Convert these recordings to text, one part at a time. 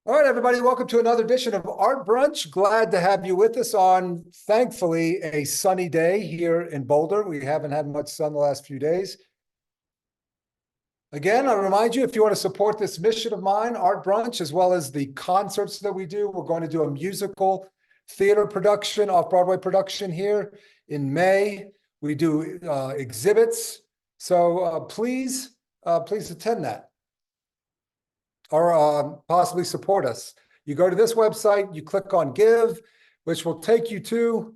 All right, everybody, welcome to another edition of Art Brunch. Glad to have you with us on, thankfully, a sunny day here in Boulder. We haven't had much sun the last few days. Again, I remind you, if you want to support this mission of mine, Art Brunch, as well as the concerts that we do, we're going to do a musical theater production, off-Broadway production here in May. We do exhibits. So please attend that, or possibly support us. You go to this website, you click on Give, which will take you to,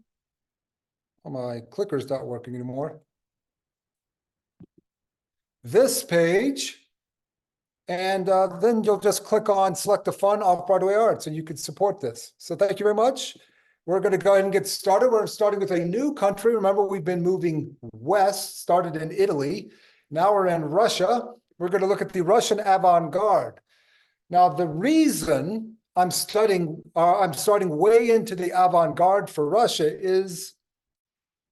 oh, my clicker's not working anymore, this page, and then you'll just click on Select the Fund Off-Broadway Arts, and you can support this. So thank you very much. We're going to go ahead and get started. We're starting with a new country. Remember, we've been moving west, started in Italy. Now we're in Russia. We're going to look at the Russian Avant Garde. Now, the reason I'm starting way into the avant-garde for Russia is,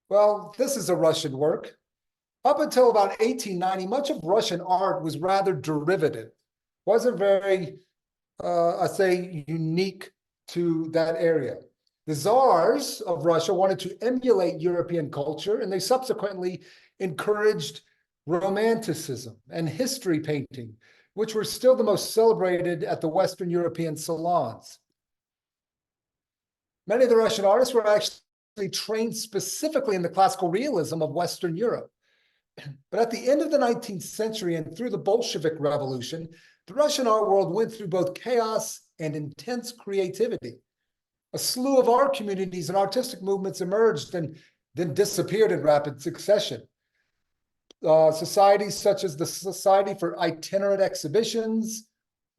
well, this is a Russian work. Up until about 1890, much of Russian art was rather derivative, wasn't very, I say, unique to that area. The czars of Russia wanted to emulate European culture, and they subsequently encouraged Romanticism and history painting, which were still the most celebrated at the Western European salons. Many of the Russian artists were actually trained specifically in the classical realism of Western Europe. But at the end of the 19th century and through the Bolshevik Revolution, the Russian art world went through both chaos and intense creativity. A slew of art communities and artistic movements emerged and then disappeared in rapid succession. Societies such as the Society for Itinerant Exhibitions,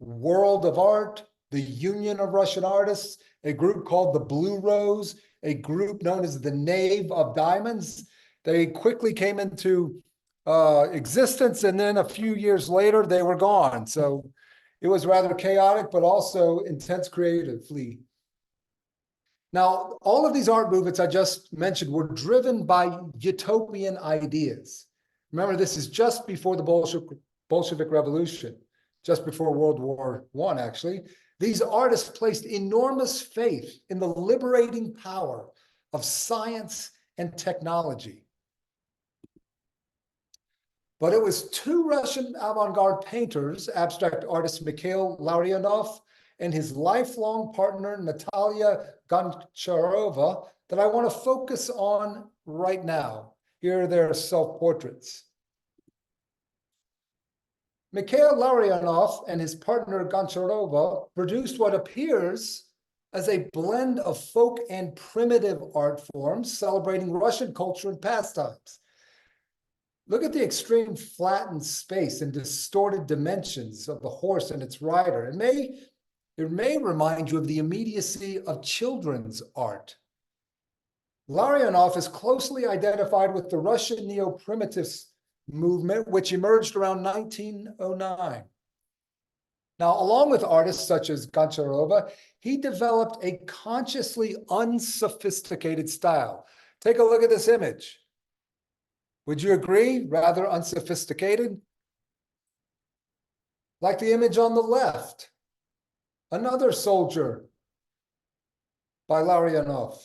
World of Art, the Union of Russian Artists, a group called the Blue Rose, a group known as the Knave of Diamonds. They quickly came into existence, and then a few years later, they were gone. So it was rather chaotic, but also intense creatively. Now, all of these art movements I just mentioned were driven by utopian ideas. Remember, this is just before the Bolshevik Revolution, just before World War I, actually. These artists placed enormous faith in the liberating power of science and technology. But it was two Russian avant-garde painters, abstract artist Mikhail Larionov and his lifelong partner, Natalia Goncharova, that I want to focus on right now. Here are their self-portraits. Mikhail Larionov and his partner Goncharova produced what appears as a blend of folk and primitive art forms celebrating Russian culture and pastimes. Look at the extreme flattened space and distorted dimensions of the horse and its rider. It may remind you of the immediacy of children's art. Larionov is closely identified with the Russian neo-primitivist movement, which emerged around 1909. Now, along with artists such as Goncharova, he developed a consciously unsophisticated style. Take a look at this image. Would you agree? Rather unsophisticated? Like the image on the left, another soldier by Larionov.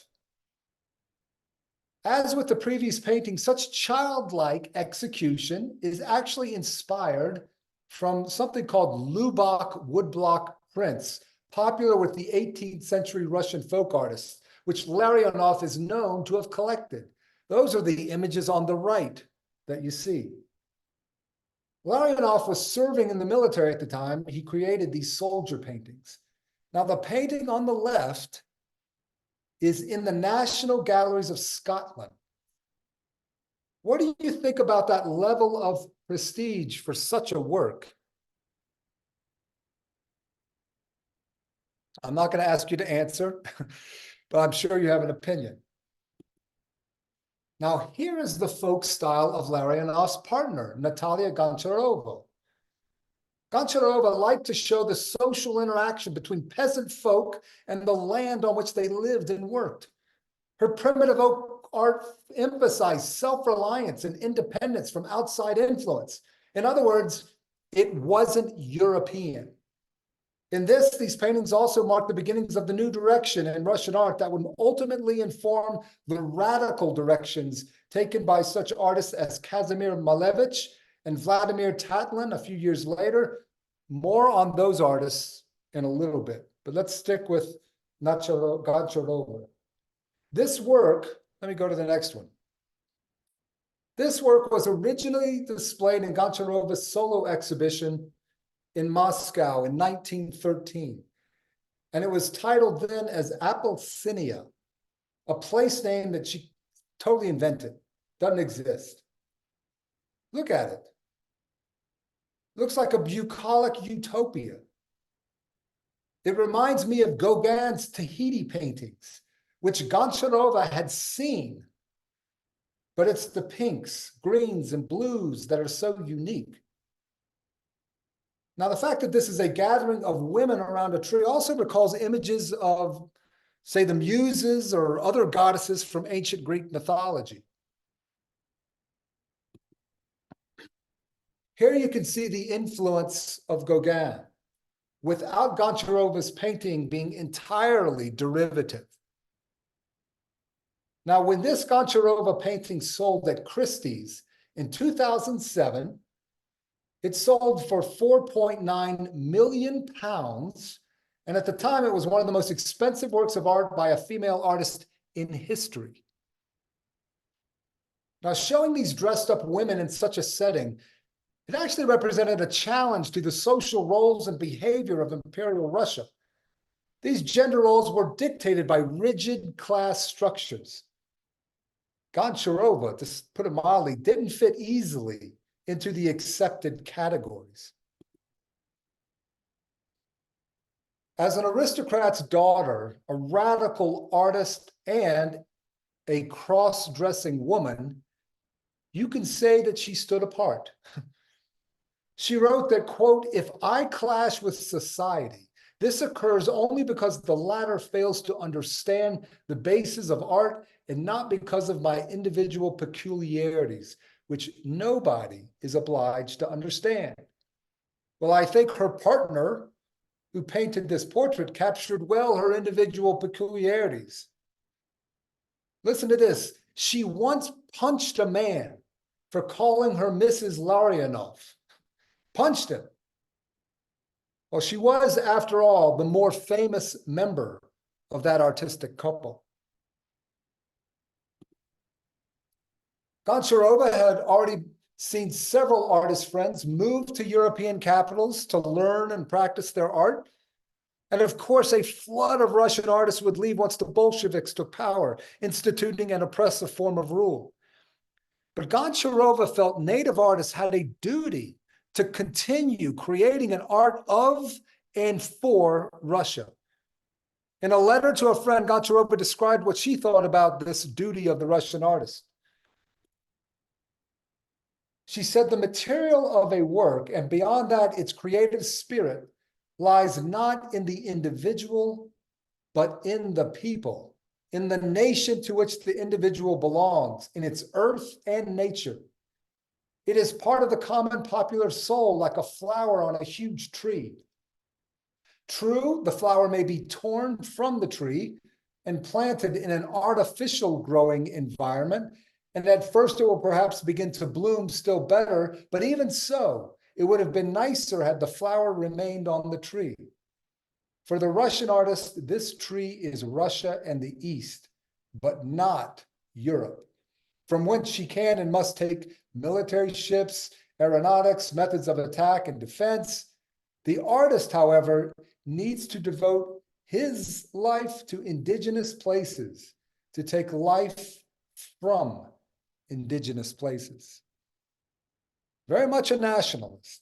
As with the previous painting, such childlike execution is actually inspired from something called Lubach woodblock prints, popular with the 18th century Russian folk artists, which Larionov is known to have collected. Those are the images on the right that you see. Larionov was serving in the military at the time. He created these soldier paintings. Now, the painting on the left is in the National Galleries of Scotland. What do you think about that level of prestige for such a work? I'm not going to ask you to answer, but I'm sure you have an opinion. Now, here is the folk style of Larionov's partner, Natalia Goncharova. Goncharova liked to show the social interaction between peasant folk and the land on which they lived and worked. Her primitive art emphasized self-reliance and independence from outside influence. In other words, it wasn't European. These paintings also mark the beginnings of the new direction in Russian art that would ultimately inform the radical directions taken by such artists as Kazimir Malevich and Vladimir Tatlin a few years later. More on those artists in a little bit, but let's stick with Goncharova. This work, let me go to the next one. This work was originally displayed in Goncharova's solo exhibition in Moscow in 1913. And it was titled then as Apollonia, a place name that she totally invented, doesn't exist. Look at it. Looks like a bucolic utopia. It reminds me of Gauguin's Tahiti paintings, which Goncharova had seen. But it's the pinks, greens, and blues that are so unique. Now, the fact that this is a gathering of women around a tree also recalls images of, say, the Muses or other goddesses from ancient Greek mythology. Here you can see the influence of Gauguin, without Goncharova's painting being entirely derivative. Now, when this Goncharova painting sold at Christie's in 2007, it sold for £4.9 million. And at the time, it was one of the most expensive works of art by a female artist in history. Now, showing these dressed up women in such a setting, it actually represented a challenge to the social roles and behavior of Imperial Russia. These gender roles were dictated by rigid class structures. Goncharova, to put it mildly, didn't fit easily into the accepted categories. As an aristocrat's daughter, a radical artist, and a cross-dressing woman, you can say that she stood apart. She wrote that, quote, "If I clash with society, this occurs only because the latter fails to understand the basis of art and not because of my individual peculiarities, which nobody is obliged to understand." Well, I think her partner, who painted this portrait, captured well her individual peculiarities. Listen to this. She once punched a man for calling her Mrs. Larionov. Punched him. Well, she was, after all, the more famous member of that artistic couple. Goncharova had already seen several artist friends move to European capitals to learn and practice their art. And of course, a flood of Russian artists would leave once the Bolsheviks took power, instituting an oppressive form of rule. But Goncharova felt native artists had a duty to continue creating an art of and for Russia. In a letter to a friend, Goncharova described what she thought about this duty of the Russian artist. She said, "The material of a work, and beyond that, its creative spirit, lies not in the individual, but in the people, in the nation to which the individual belongs, in its earth and nature. It is part of the common popular soul, like a flower on a huge tree. True, the flower may be torn from the tree and planted in an artificial growing environment, and at first it will perhaps begin to bloom still better, but even so, it would have been nicer had the flower remained on the tree. For the Russian artist, this tree is Russia and the East, but not Europe, from whence she can and must take military ships, aeronautics, methods of attack and defense. The artist, however, needs to devote his life to indigenous places, to take life from indigenous places." Very much a nationalist.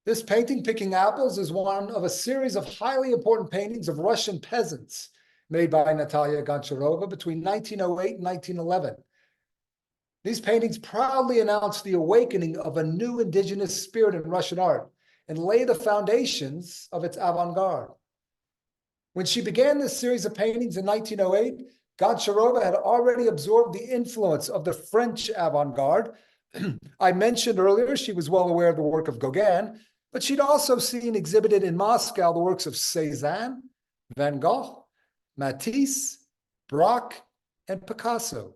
This painting, Picking Apples, is one of a series of highly important paintings of Russian peasants made by Natalia Goncharova between 1908 and 1911. These paintings proudly announce the awakening of a new indigenous spirit in Russian art and lay the foundations of its avant garde. When she began this series of paintings in 1908, Goncharova had already absorbed the influence of the French avant garde, I mentioned earlier she was well aware of the work of Gauguin, but she'd also seen exhibited in Moscow the works of Cézanne, Van Gogh, Matisse, Braque, and Picasso.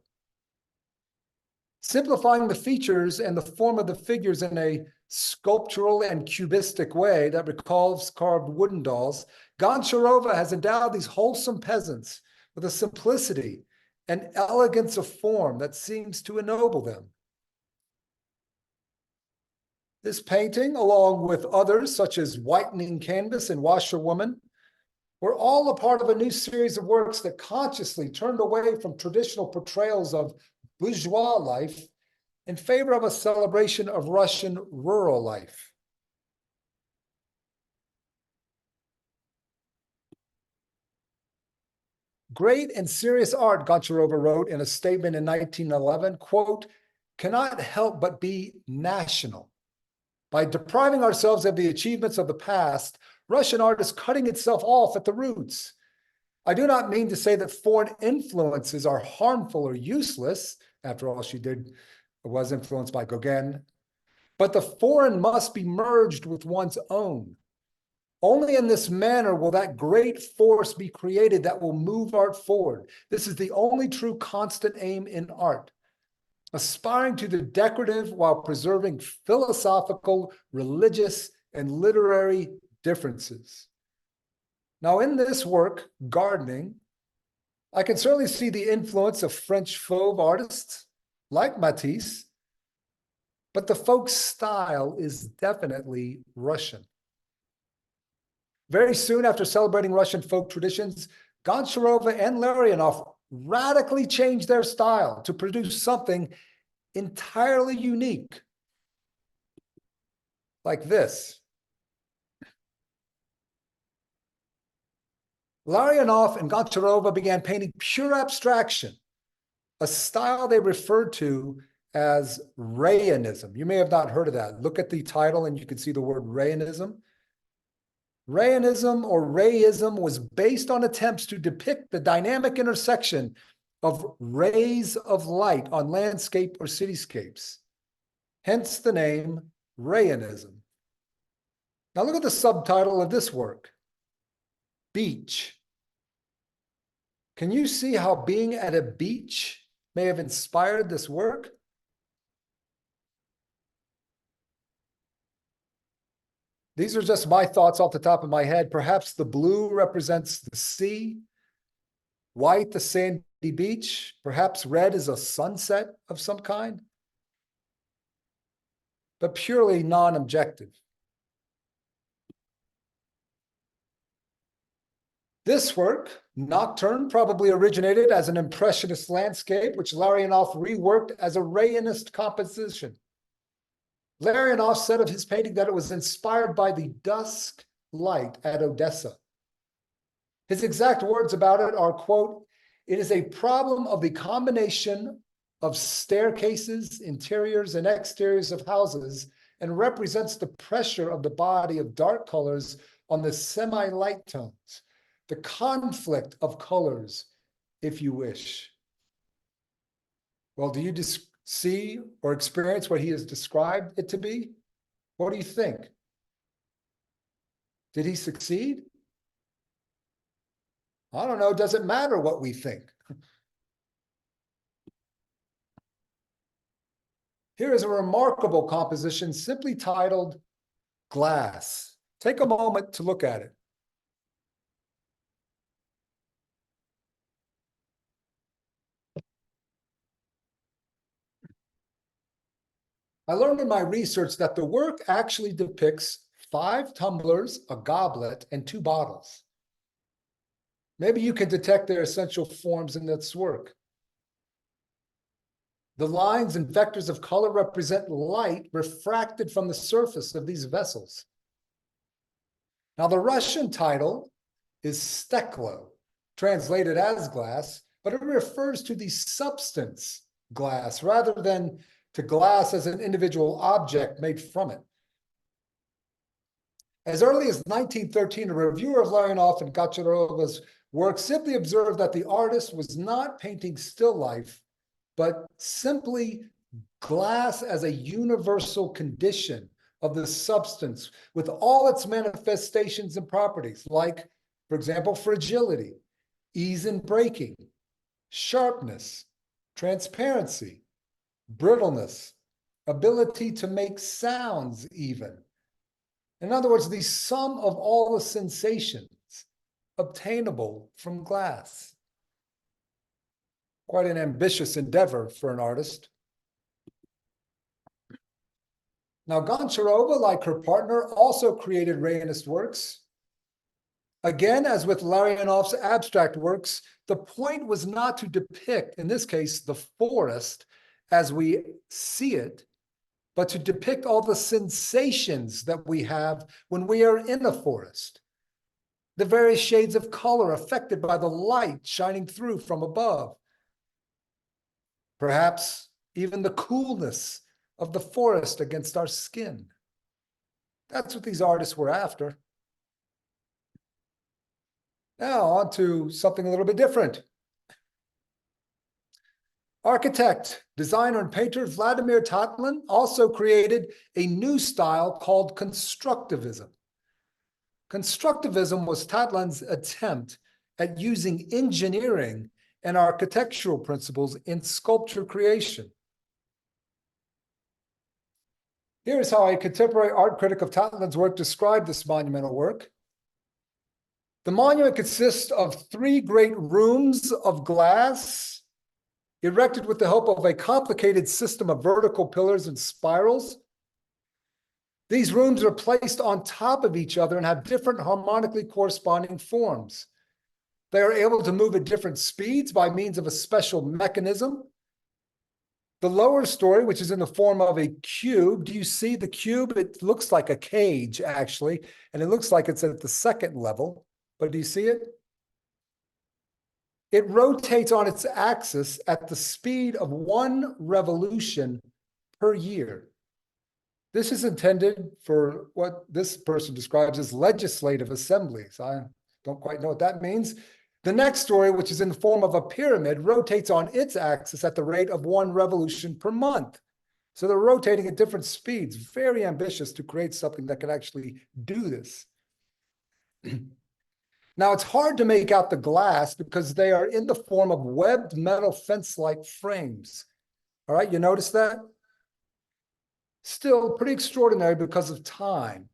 Simplifying the features and the form of the figures in a sculptural and cubistic way that recalls carved wooden dolls, Goncharova has endowed these wholesome peasants with a simplicity and elegance of form that seems to ennoble them. This painting, along with others such as Whitening Canvas and Washerwoman, were all a part of a new series of works that consciously turned away from traditional portrayals of bourgeois life in favor of a celebration of Russian rural life. Great and serious art, Goncharova wrote in a statement in 1911, quote, cannot help but be national. By depriving ourselves of the achievements of the past, Russian art is cutting itself off at the roots. I do not mean to say that foreign influences are harmful or useless. After all, she was influenced by Gauguin. But the foreign must be merged with one's own. Only in this manner will that great force be created that will move art forward. This is the only true constant aim in art. Aspiring to the decorative while preserving philosophical, religious, and literary differences. Now, in this work, Gardening, I can certainly see the influence of French fauve artists like Matisse, but the folk style is definitely Russian. Very soon after celebrating Russian folk traditions, Goncharova and Larionov radically changed their style to produce something entirely unique, like this. Larionov and Goncharova began painting pure abstraction, a style they referred to as rayonism. You may have not heard of that. Look at the title and you can see the word rayonism. Rayonism or rayism was based on attempts to depict the dynamic intersection of rays of light on landscape or cityscapes. Hence the name rayonism. Now look at the subtitle of this work, Beach. Can you see how being at a beach may have inspired this work? These are just my thoughts off the top of my head. Perhaps the blue represents the sea, white, the sandy beach. Perhaps red is a sunset of some kind, but purely non-objective. This work, Nocturne, probably originated as an impressionist landscape, which Larionov reworked as a rayonist composition. Larionov said of his painting that it was inspired by the dusk light at Odessa. His exact words about it are, quote, it is a problem of the combination of staircases, interiors, and exteriors of houses, and represents the pressure of the body of dark colors on the semi-light tones, the conflict of colors, if you wish. Well, do you see or experience what he has described it to be? What do you think? Did he succeed? I don't know. Does it matter what we think? Here is a remarkable composition simply titled Glass. Take a moment to look at it. I learned in my research that the work actually depicts 5 tumblers, a goblet, and 2 bottles. Maybe you can detect their essential forms in this work. The lines and vectors of color represent light refracted from the surface of these vessels. Now, the Russian title is steklo, translated as glass, but it refers to the substance glass rather than to glass as an individual object made from it. As early as 1913, a reviewer of Larionov and Goncharova's work simply observed that the artist was not painting still life, but simply glass as a universal condition of the substance with all its manifestations and properties, like, for example, fragility, ease in breaking, sharpness, transparency, brittleness, ability to make sounds even. In other words, the sum of all the sensations obtainable from glass. Quite an ambitious endeavor for an artist. Now, Goncharova, like her partner, also created Rayonist works. Again, as with Larionov's abstract works, the point was not to depict, in this case, the forest as we see it, but to depict all the sensations that we have when we are in a forest. The various shades of color affected by the light shining through from above. Perhaps even the coolness of the forest against our skin. That's what these artists were after. Now on to something a little bit different. Architect, designer, and painter Vladimir Tatlin also created a new style called constructivism. Constructivism was Tatlin's attempt at using engineering and architectural principles in sculpture creation. Here's how a contemporary art critic of Tatlin's work described this monumental work. The monument consists of 3 great rooms of glass, erected with the help of a complicated system of vertical pillars and spirals. These rooms are placed on top of each other and have different harmonically corresponding forms. They are able to move at different speeds by means of a special mechanism. The lower story, which is in the form of a cube, do you see the cube? It looks like a cage, actually, and it looks like it's at the 2nd level, but do you see it? It rotates on its axis at the speed of 1 revolution per year. This is intended for what this person describes as legislative assemblies. I don't quite know what that means. The next story, which is in the form of a pyramid, rotates on its axis at the rate of 1 revolution per month. So they're rotating at different speeds. Very ambitious to create something that can actually do this. Now, it's hard to make out the glass because they are in the form of webbed metal fence-like frames. All right, you notice that? Still pretty extraordinary because of time.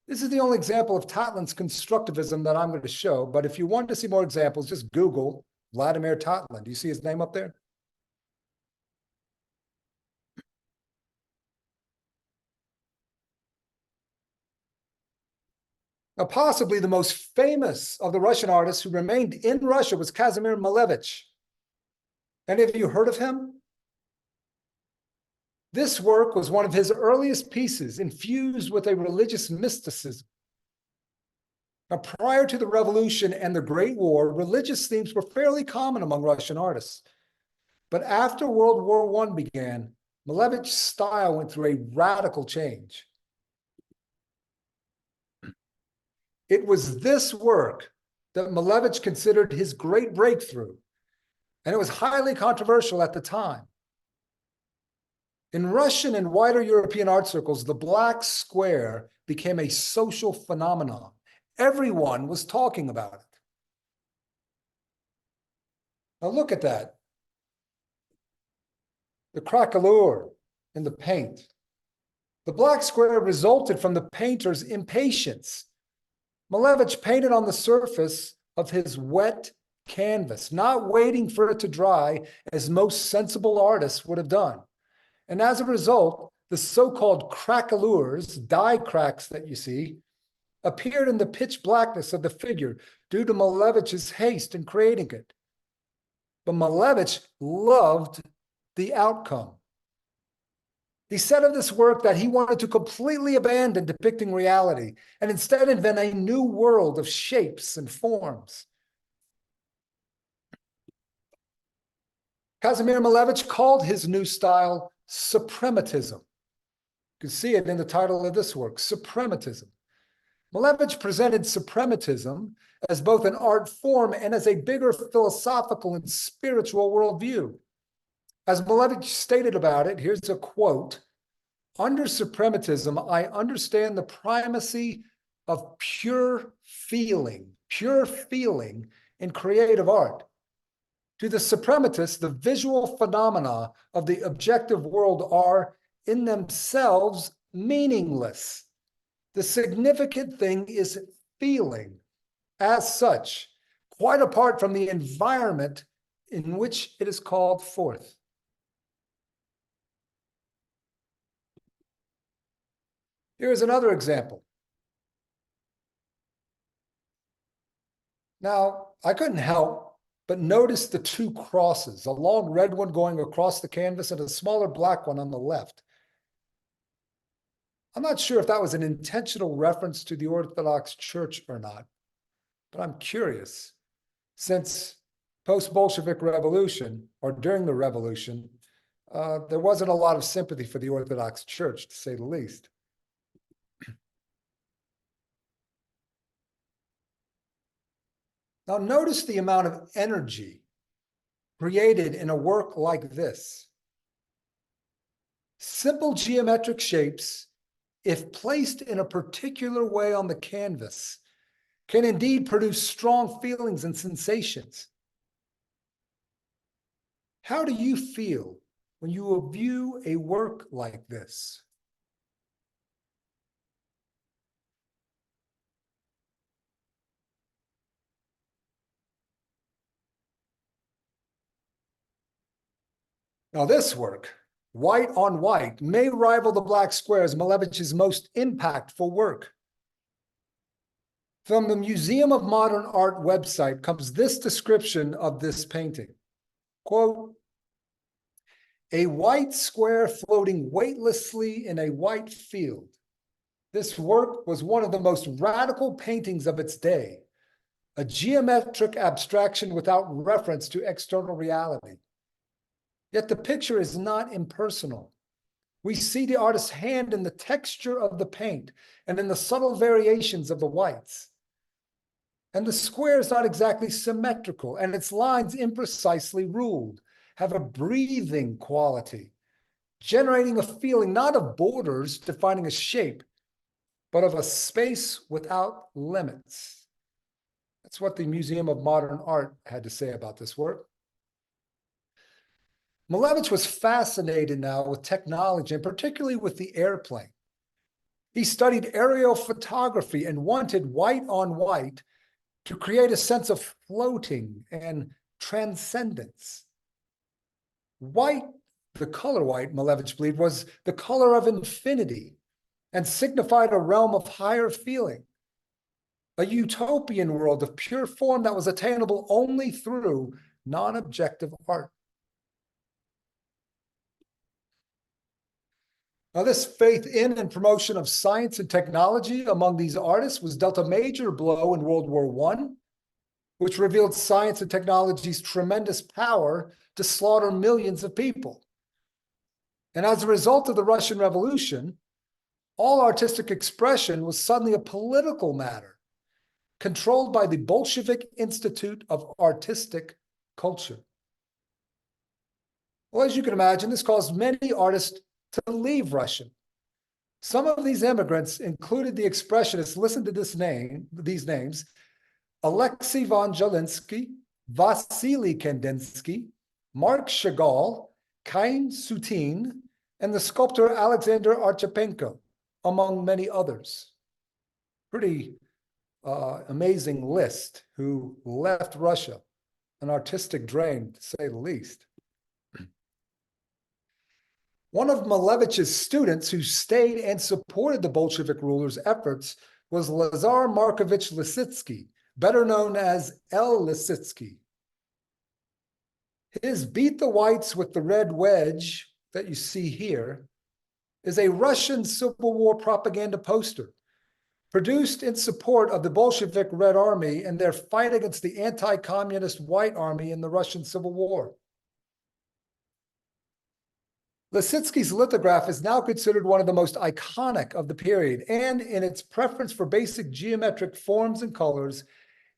This is the only example of Tatlin's constructivism that I'm going to show, but if you want to see more examples, just Google Vladimir Tatlin. Do you see his name up there? Now, possibly the most famous of the Russian artists who remained in Russia was Kazimir Malevich. Any of you heard of him? This work was one of his earliest pieces, infused with a religious mysticism. Now, prior to the revolution and the Great War, religious themes were fairly common among Russian artists. But after World War I began, Malevich's style went through a radical change. It was this work that Malevich considered his great breakthrough, and it was highly controversial at the time. In Russian and wider European art circles, the black square became a social phenomenon. Everyone was talking about it. Now look at that. The craquelure in the paint. The black square resulted from the painter's impatience. Malevich painted on the surface of his wet canvas, not waiting for it to dry as most sensible artists would have done. And as a result, the so-called craquelures, dye cracks that you see, appeared in the pitch blackness of the figure due to Malevich's haste in creating it. But Malevich loved the outcome. He said of this work that he wanted to completely abandon depicting reality and instead invent a new world of shapes and forms. Kazimir Malevich called his new style suprematism. You can see it in the title of this work, Suprematism. Malevich presented suprematism as both an art form and as a bigger philosophical and spiritual worldview. As Malevich stated about it, here's a quote: "Under suprematism, I understand the primacy of pure feeling in creative art. To the suprematists, the visual phenomena of the objective world are in themselves meaningless. The significant thing is feeling as such, quite apart from the environment in which it is called forth." Here's another example. Now, I couldn't help but notice the two crosses, a long red one going across the canvas and a smaller black one on the left. I'm not sure if that was an intentional reference to the Orthodox Church or not, but I'm curious, since post-Bolshevik revolution, or during the revolution, there wasn't a lot of sympathy for the Orthodox Church, to say the least. Now, notice the amount of energy created in a work like this. Simple geometric shapes, if placed in a particular way on the canvas, can indeed produce strong feelings and sensations. How do you feel when you view a work like this? Now, this work, white on white, may rival the black square as Malevich's most impactful work. From the Museum of Modern Art website comes this description of this painting. Quote, "A white square floating weightlessly in a white field. This work was one of the most radical paintings of its day, a geometric abstraction without reference to external reality. Yet the picture is not impersonal. We see the artist's hand in the texture of the paint and in the subtle variations of the whites. And the square is not exactly symmetrical, and its lines imprecisely ruled, have a breathing quality, generating a feeling not of borders defining a shape, but of a space without limits." That's what the Museum of Modern Art had to say about this work. Malevich was fascinated now with technology, and particularly with the airplane. He studied aerial photography and wanted white on white to create a sense of floating and transcendence. White, the color white, Malevich believed, was the color of infinity and signified a realm of higher feeling, a utopian world of pure form that was attainable only through non-objective art. Now, this faith in and promotion of science and technology among these artists was dealt a major blow in World War I, which revealed science and technology's tremendous power to slaughter millions of people. And as a result of the Russian Revolution, all artistic expression was suddenly a political matter, controlled by the Bolshevik Institute of Artistic Culture. Well, as you can imagine, this caused many artists to leave Russia. Some of these immigrants included the expressionists, listen to these names: Alexei von Jelinsky, Vasily Kandinsky, Mark Chagall, Chaim Soutine, and the sculptor Alexander Archipenko, among many others. Pretty amazing list who left Russia, an artistic drain, to say the least. One of Malevich's students who stayed and supported the Bolshevik rulers' efforts was Lazar Markovich Lisitsky, better known as L. Lisitsky. His "Beat the Whites with the Red Wedge" that you see here is a Russian Civil War propaganda poster produced in support of the Bolshevik Red Army and their fight against the anti-communist White Army in the Russian Civil War. Lisitsky's lithograph is now considered one of the most iconic of the period, and in its preference for basic geometric forms and colors,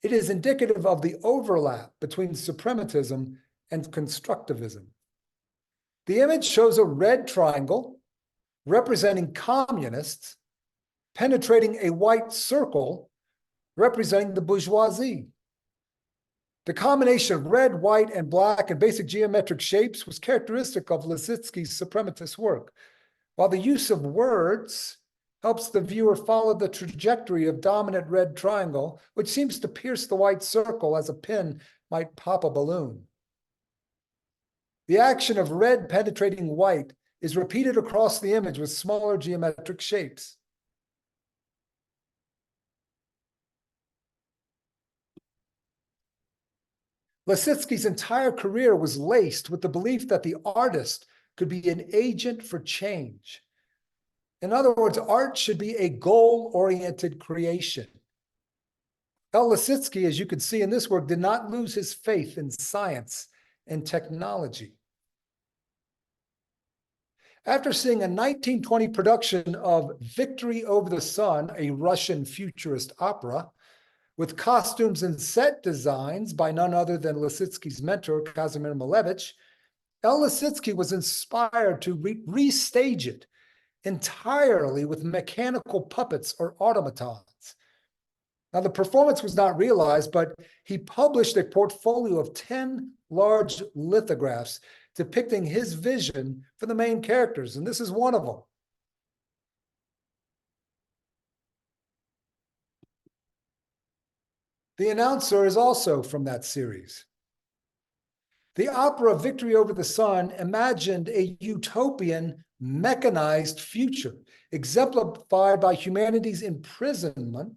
it is indicative of the overlap between suprematism and constructivism. The image shows a red triangle representing communists penetrating a white circle representing the bourgeoisie. The combination of red, white, and black and basic geometric shapes was characteristic of Lissitzky's suprematist work, while the use of words helps the viewer follow the trajectory of dominant red triangle, which seems to pierce the white circle as a pin might pop a balloon. The action of red penetrating white is repeated across the image with smaller geometric shapes. Lissitzky's entire career was laced with the belief that the artist could be an agent for change. In other words, art should be a goal-oriented creation. Lissitzky, as you can see in this work, did not lose his faith in science and technology. After seeing a 1920 production of Victory Over the Sun, a Russian futurist opera, with costumes and set designs by none other than Lissitzky's mentor, Kazimir Malevich, Lissitzky was inspired to restage it entirely with mechanical puppets or automatons. Now, the performance was not realized, but he published a portfolio of 10 large lithographs depicting his vision for the main characters, and this is one of them. The announcer is also from that series. The opera Victory Over the Sun imagined a utopian, mechanized future, exemplified by humanity's imprisonment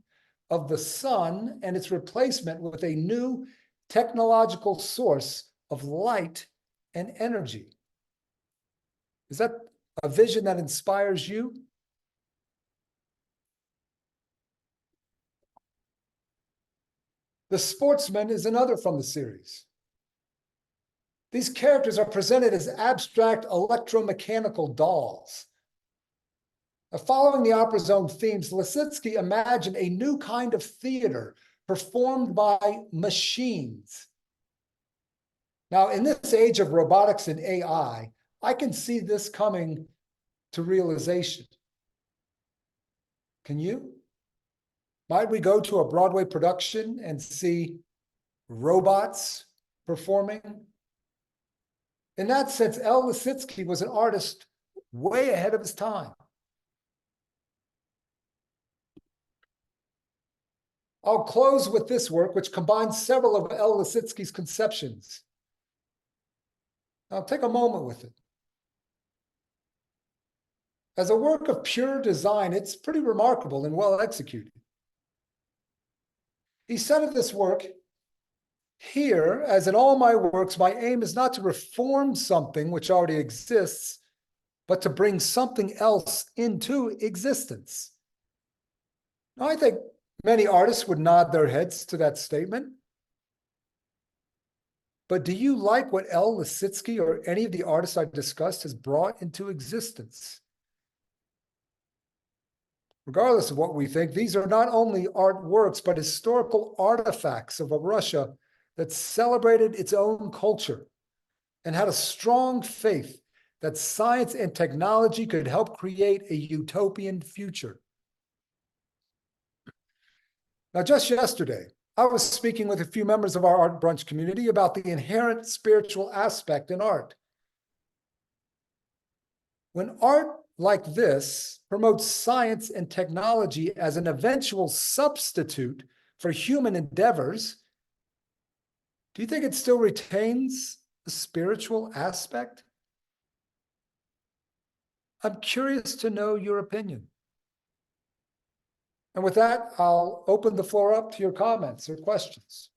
of the sun and its replacement with a new technological source of light and energy. Is that a vision that inspires you? The Sportsman is another from the series. These characters are presented as abstract electromechanical dolls. Now, following the opera's own themes, Lissitzky imagined a new kind of theater performed by machines. Now, in this age of robotics and AI, I can see this coming to realization. Can you? Might we go to a Broadway production and see robots performing? In that sense, Lissitzky was an artist way ahead of his time. I'll close with this work, which combines several of Lissitzky's conceptions. Now, take a moment with it. As a work of pure design, it's pretty remarkable and well executed. He said of this work, "Here, as in all my works, my aim is not to reform something which already exists, but to bring something else into existence." Now, I think many artists would nod their heads to that statement. But do you like what Lissitzky or any of the artists I discussed has brought into existence? Regardless of what we think, these are not only artworks, but historical artifacts of a Russia that celebrated its own culture and had a strong faith that science and technology could help create a utopian future. Now, just yesterday, I was speaking with a few members of our Art Brunch community about the inherent spiritual aspect in art. When art like this promotes science and technology as an eventual substitute for human endeavors, do you think it still retains the spiritual aspect? I'm curious to know your opinion. And with that, I'll open the floor up to your comments or questions.